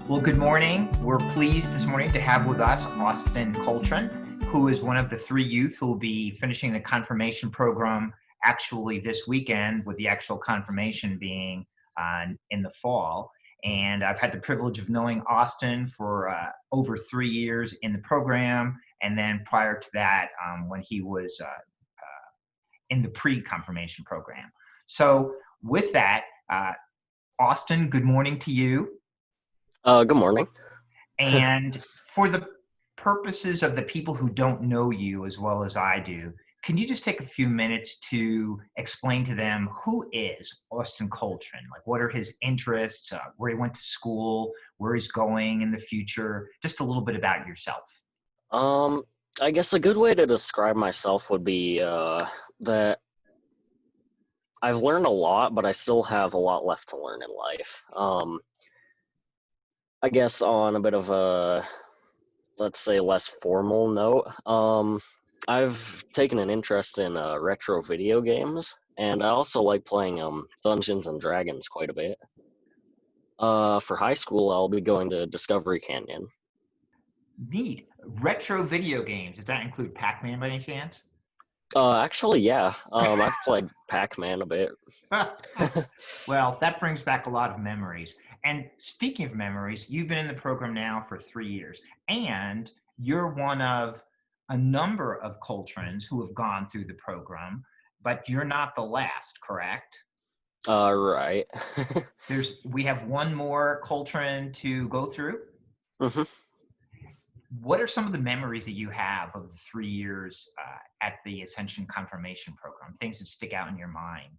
Well, good morning. We're pleased this morning to have with us Austin Coltrin, who is one of the three youth who will be finishing the confirmation program actually this weekend, with the actual confirmation being in the fall. And I've had the privilege of knowing Austin for over 3 years in the program, and then prior to that, when he was in the pre-confirmation program. So with that, Austin, good morning to you. Good morning. And for the purposes of the people who don't know you as well as I do, can you just take a few minutes to explain to them who is Austin Coltrin? Like, what are his interests, where he went to school, where he's going in the future, just a little bit about yourself. Um, I guess a good way to describe myself would be that I've learned a lot, but I still have a lot left to learn in life. I guess on a bit of a, let's say, less formal note, I've taken an interest in retro video games, and I also like playing Dungeons and Dragons quite a bit. For high school, I'll be going to Discovery Canyon. Neat. Retro video games. Does that include Pac-Man by any chance? Actually, yeah. I've played Pac-Man a bit. Well, that brings back a lot of memories. And speaking of memories, you've been in the program now for 3 years, and you're one of a number of Coltrans who have gone through the program, but you're not the last, correct? Right. We have one more Coltran to go through. hmm What are some of the memories that you have of the 3 years at the Ascension Confirmation Program? Things that stick out in your mind?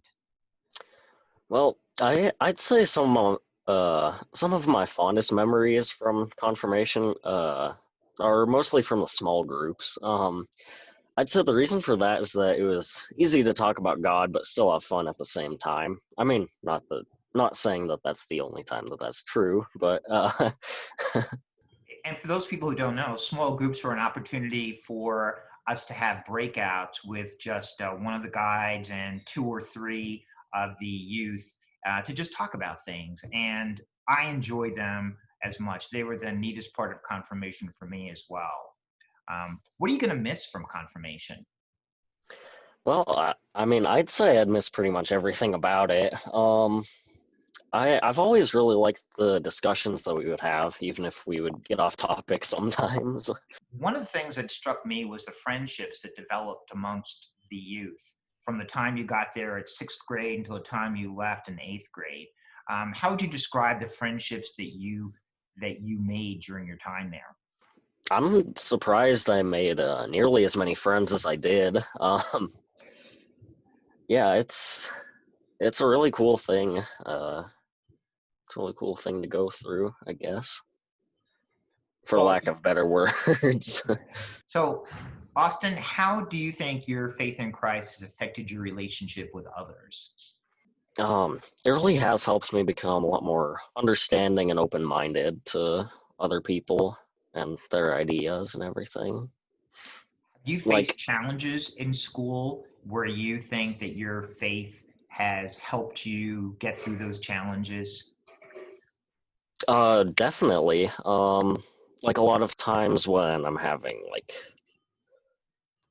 Well, I'd say some of my fondest memories from confirmation are mostly from the small groups. I'd say the reason for that is that it was easy to talk about God, but still have fun at the same time. I mean, not saying that that's the only time that that's true, but And for those people who don't know, small groups are an opportunity for us to have breakouts with just one of the guides and two or three of the youth to just talk about things. And I enjoyed them as much. They were the neatest part of confirmation for me as well. What are you going to miss from confirmation? well, I mean, I'd say I'd miss pretty much everything about it. I've always really liked the discussions that we would have, even if we would get off topic sometimes. One of the things that struck me was the friendships that developed amongst the youth from the time you got there at sixth grade until the time you left in eighth grade. How would you describe the friendships that you made during your time there? I'm surprised I made nearly as many friends as I did. Yeah, it's a really cool thing. It's a really cool thing to go through, I guess, for Well, lack of better words. so Austin, how do you think your faith in Christ has affected your relationship with others? It really has helped me become a lot more understanding and open-minded to other people and their ideas and everything. Do you face Like, challenges in school where you think that your faith has helped you get through those challenges? definitely. Like a lot of times when I'm having like,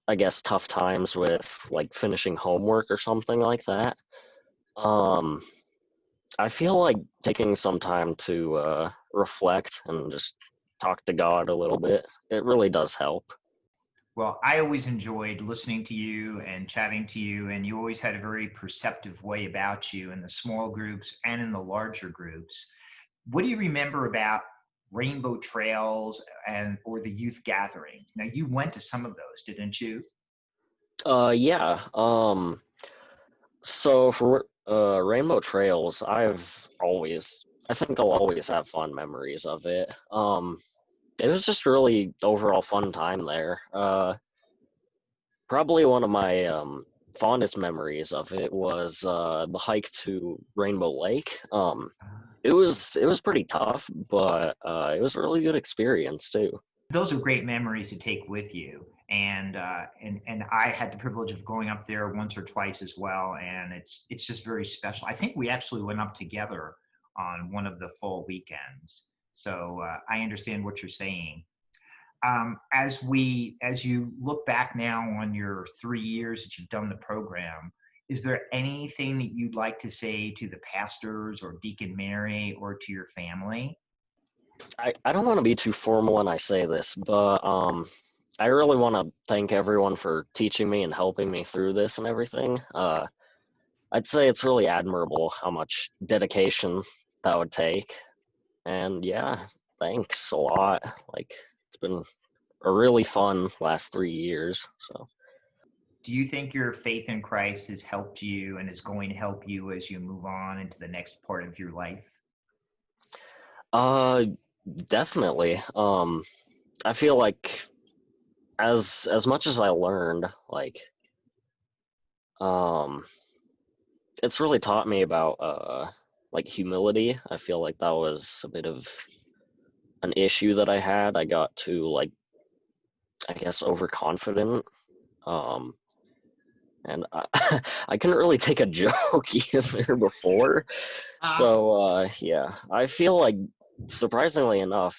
I guess, tough times with like finishing homework or something like that. Um, I feel like taking some time to reflect and just talk to God a little bit. It really does help. Well, I always enjoyed listening to you and chatting to you, and you always had a very perceptive way about you in the small groups and in the larger groups. What do you remember about Rainbow Trails and or the youth gathering? Now, you went to some of those, didn't you? Yeah. So for Rainbow Trails, I think I'll always have fond memories of it. It was just really overall fun time there. Probably one of my fondest memories of it was the hike to Rainbow Lake. It was pretty tough, but it was a really good experience too. Those are great memories to take with you. And I had the privilege of going up there once or twice as well, and it's just very special. I think we actually went up together on one of the fall weekends. So I understand what you're saying. As you look back now on your 3 years that you've done the program, is there anything that you'd like to say to the pastors or Deacon Mary or to your family? I don't want to be too formal when I say this, but I really want to thank everyone for teaching me and helping me through this and everything. I'd say it's really admirable how much dedication that would take. And yeah, thanks a lot. Like, it's been a really fun last 3 years. So, Do you think your faith in Christ has helped you and is going to help you as you move on into the next part of your life? uh, definitely. I feel like as much as I learned, um, it's really taught me about like humility. I feel like that was a bit of an issue that I had. I got too like, I guess, overconfident. Um, and I couldn't really take a joke either before. So yeah, I feel like surprisingly enough,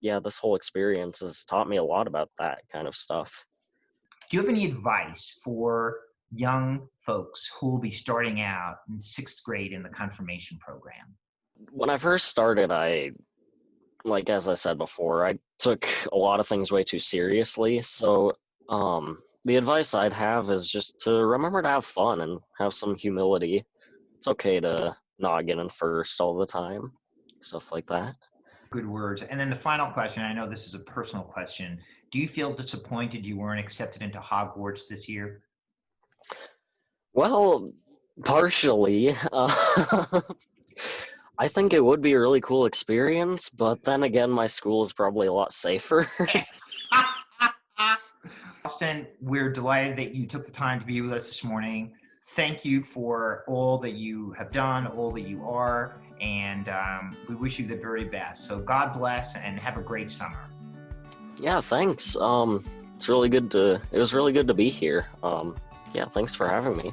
yeah, this whole experience has taught me a lot about that kind of stuff. Do you have any advice for young folks who will be starting out in sixth grade in the confirmation program? When I first started, like as I said before, I took a lot of things way too seriously. So the advice I'd have is just to remember to have fun and have some humility. It's okay to not get in first all the time, stuff like that. Good words. And then the final question, I know this is a personal question. Do you feel disappointed you weren't accepted into Hogwarts this year? Well, partially. I think it would be a really cool experience, but then again, my school is probably a lot safer. Austin, we're delighted that you took the time to be with us this morning. Thank you for all that you have done, all that you are, and we wish you the very best. So God bless and have a great summer. Yeah, thanks. It was really good to be here. Yeah, thanks for having me.